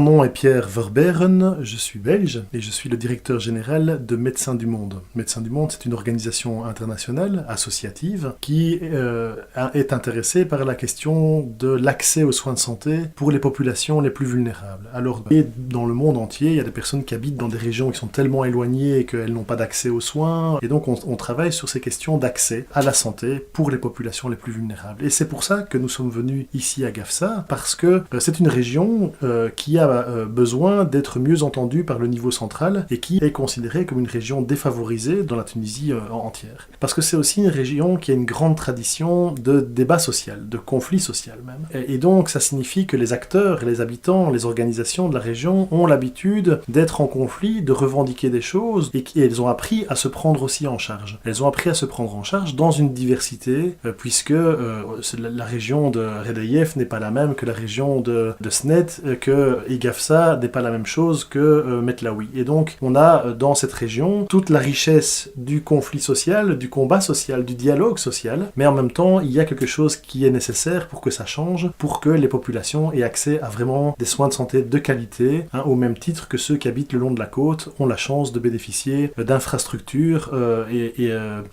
nom est Pierre Verberen, je suis belge et je suis le directeur général de Médecins du Monde. Médecins du Monde, c'est une organisation internationale, associative, qui est intéressée par la question de l'accès aux soins de santé pour les populations les plus vulnérables. Alors, et dans le monde entier, il y a des personnes qui habitent dans des régions qui sont tellement éloignées qu'elles n'ont pas d'accès aux soins, et donc on travaille sur ces questions d'accès à la santé pour les populations les plus vulnérables. Et c'est pour ça que nous sommes venus ici à GAFSA, parce que c'est une région qui a besoin d'être mieux entendue par le niveau central et qui est considérée comme une région défavorisée dans la Tunisie entière. Parce que c'est aussi une région qui a une grande tradition de débat social, de conflit social même. Et donc ça signifie que les acteurs, les habitants, les organisations de la région ont l'habitude d'être en conflit, de revendiquer des choses, et elles ont appris à se prendre aussi en charge. Elles ont appris à se prendre en charge dans une diversité, puisque la région de Redeyef n'est pas la même que la région de Snet, que Gafsa n'est pas la même chose que Metlaoui. Et donc, on a dans cette région toute la richesse du conflit social, du combat social, du dialogue social, mais en même temps, il y a quelque chose qui est nécessaire pour que ça change, pour que les populations aient accès à vraiment des soins de santé de qualité, au même titre que ceux qui habitent le long de la côte ont la chance de bénéficier d'infrastructures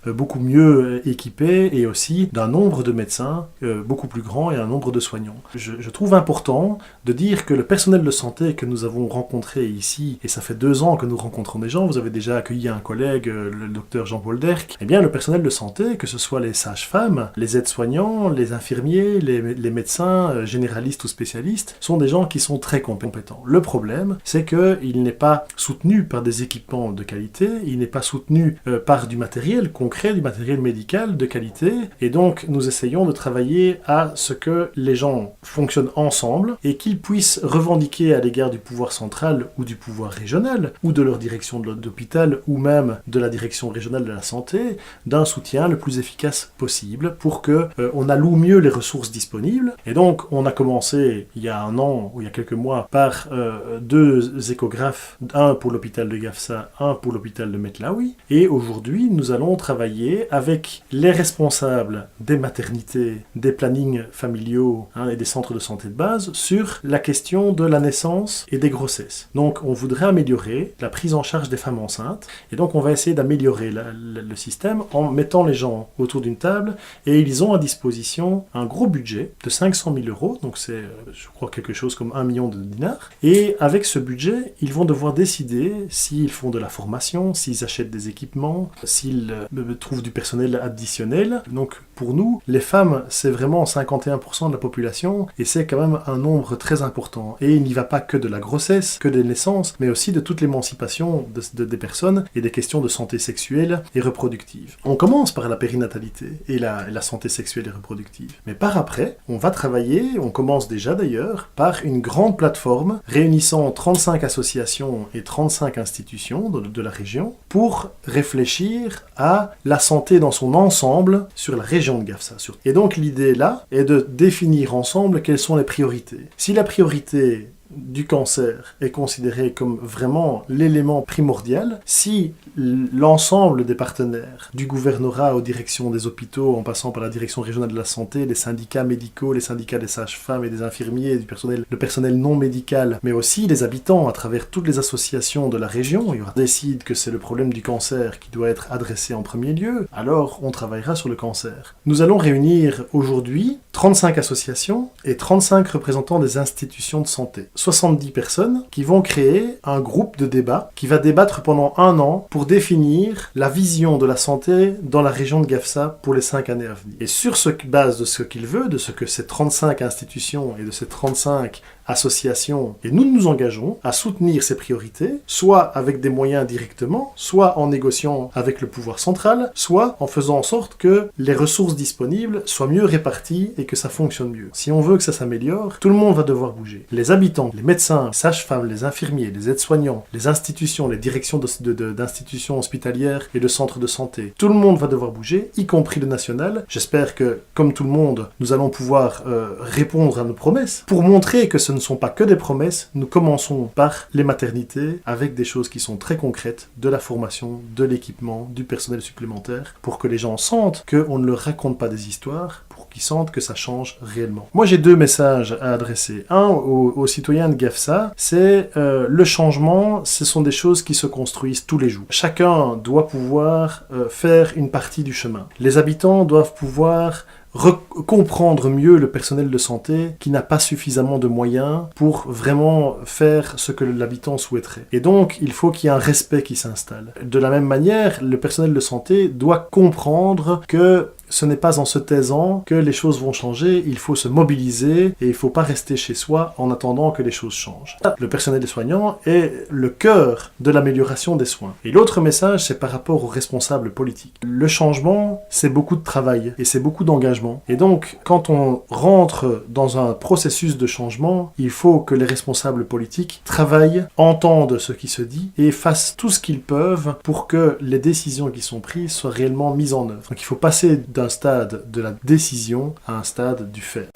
beaucoup mieux équipées et aussi d'un nombre de médecins beaucoup plus grand et un nombre de soignants. Je trouve important de dire que le personnel de santé que nous avons rencontré ici, et ça fait 2 ans que nous rencontrons des gens, vous avez déjà accueilli un collègue, le docteur Jean-Paul Derck, eh bien le personnel de santé, que ce soit les sages-femmes, les aides-soignants, les infirmiers, les médecins généralistes ou spécialistes, sont des gens qui sont très compétents. Le problème, c'est qu'il n'est pas soutenu par des équipements de qualité, il n'est pas soutenu par du matériel concret, du matériel médical de qualité, et donc nous essayons de travailler à ce que les gens fonctionnent ensemble et qu'ils puissent revendiquer à l'égard du pouvoir central ou du pouvoir régional, ou de leur direction d'hôpital, ou même de la direction régionale de la santé, d'un soutien le plus efficace possible pour que on alloue mieux les ressources disponibles. Et donc on a commencé il y a 1 an ou il y a quelques mois par 2 échographes, un pour l'hôpital de Gafsa, un pour l'hôpital de Metlaoui, et aujourd'hui nous allons travailler avec les responsables des maternités, des plannings familiaux et des centres de santé de base sur la question de la naissance et des grossesses. Donc on voudrait améliorer la prise en charge des femmes enceintes, et donc on va essayer d'améliorer le système en mettant les gens autour d'une table, et ils ont à disposition un gros budget de 500 000 €, donc c'est je crois quelque chose comme 1 million de dinars, et avec ce budget ils vont devoir décider s'ils font de la formation, s'ils achètent des équipements, s'ils trouvent du personnel additionnel. Donc pour nous, les femmes, c'est vraiment 51% de la population, et c'est quand même un nombre très important. Et il n'y va pas que de la grossesse, que des naissances, mais aussi de toute l'émancipation des personnes et des questions de santé sexuelle et reproductive. On commence par la périnatalité et la santé sexuelle et reproductive. Mais par après, on va travailler, on commence déjà d'ailleurs, par une grande plateforme réunissant 35 associations et 35 institutions de la région pour réfléchir à la santé dans son ensemble sur la région de Gafsa. Et donc l'idée là est de définir ensemble quelles sont les priorités. Si la priorité du cancer est considéré comme vraiment l'élément primordial, si l'ensemble des partenaires, du gouvernorat aux directions des hôpitaux, en passant par la direction régionale de la santé, les syndicats médicaux, les syndicats des sages-femmes et des infirmiers, le personnel non médical, mais aussi les habitants à travers toutes les associations de la région, décident que c'est le problème du cancer qui doit être adressé en premier lieu, alors on travaillera sur le cancer. Nous allons réunir aujourd'hui 35 associations et 35 représentants des institutions de santé. 70 personnes qui vont créer un groupe de débat qui va débattre pendant 1 an pour définir la vision de la santé dans la région de Gafsa pour les 5 années à venir. Et sur base de ce qu'il veut, de ce que ces 35 institutions et de ces 35 associations, et nous engageons à soutenir ces priorités, soit avec des moyens directement, soit en négociant avec le pouvoir central, soit en faisant en sorte que les ressources disponibles soient mieux réparties et que ça fonctionne mieux. Si on veut que ça s'améliore, tout le monde va devoir bouger. Les habitants, les médecins, les sages-femmes, les infirmiers, les aides-soignants, les institutions, les directions d'institutions hospitalières et de centres de santé, tout le monde va devoir bouger, y compris le national. J'espère que, comme tout le monde, nous allons pouvoir répondre à nos promesses pour montrer que ce ne sont pas que des promesses. Nous commençons par les maternités avec des choses qui sont très concrètes, de la formation, de l'équipement, du personnel supplémentaire, pour que les gens sentent qu'on ne leur raconte pas des histoires, pour qu'ils sentent que ça change réellement. Moi, j'ai 2 messages à adresser. Un aux citoyens de Gefsa, c'est le changement, ce sont des choses qui se construisent tous les jours. Chacun doit pouvoir faire une partie du chemin. Les habitants doivent pouvoir comprendre mieux le personnel de santé qui n'a pas suffisamment de moyens pour vraiment faire ce que l'habitant souhaiterait. Et donc, il faut qu'il y ait un respect qui s'installe. De la même manière, le personnel de santé doit comprendre que ce n'est pas en se taisant que les choses vont changer, il faut se mobiliser et il ne faut pas rester chez soi en attendant que les choses changent. Le personnel soignant est le cœur de l'amélioration des soins. Et l'autre message, c'est par rapport aux responsables politiques. Le changement, c'est beaucoup de travail et c'est beaucoup d'engagement. Et donc, quand on rentre dans un processus de changement, il faut que les responsables politiques travaillent, entendent ce qui se dit et fassent tout ce qu'ils peuvent pour que les décisions qui sont prises soient réellement mises en œuvre. Donc il faut passer d'un stade de la décision à un stade du fait.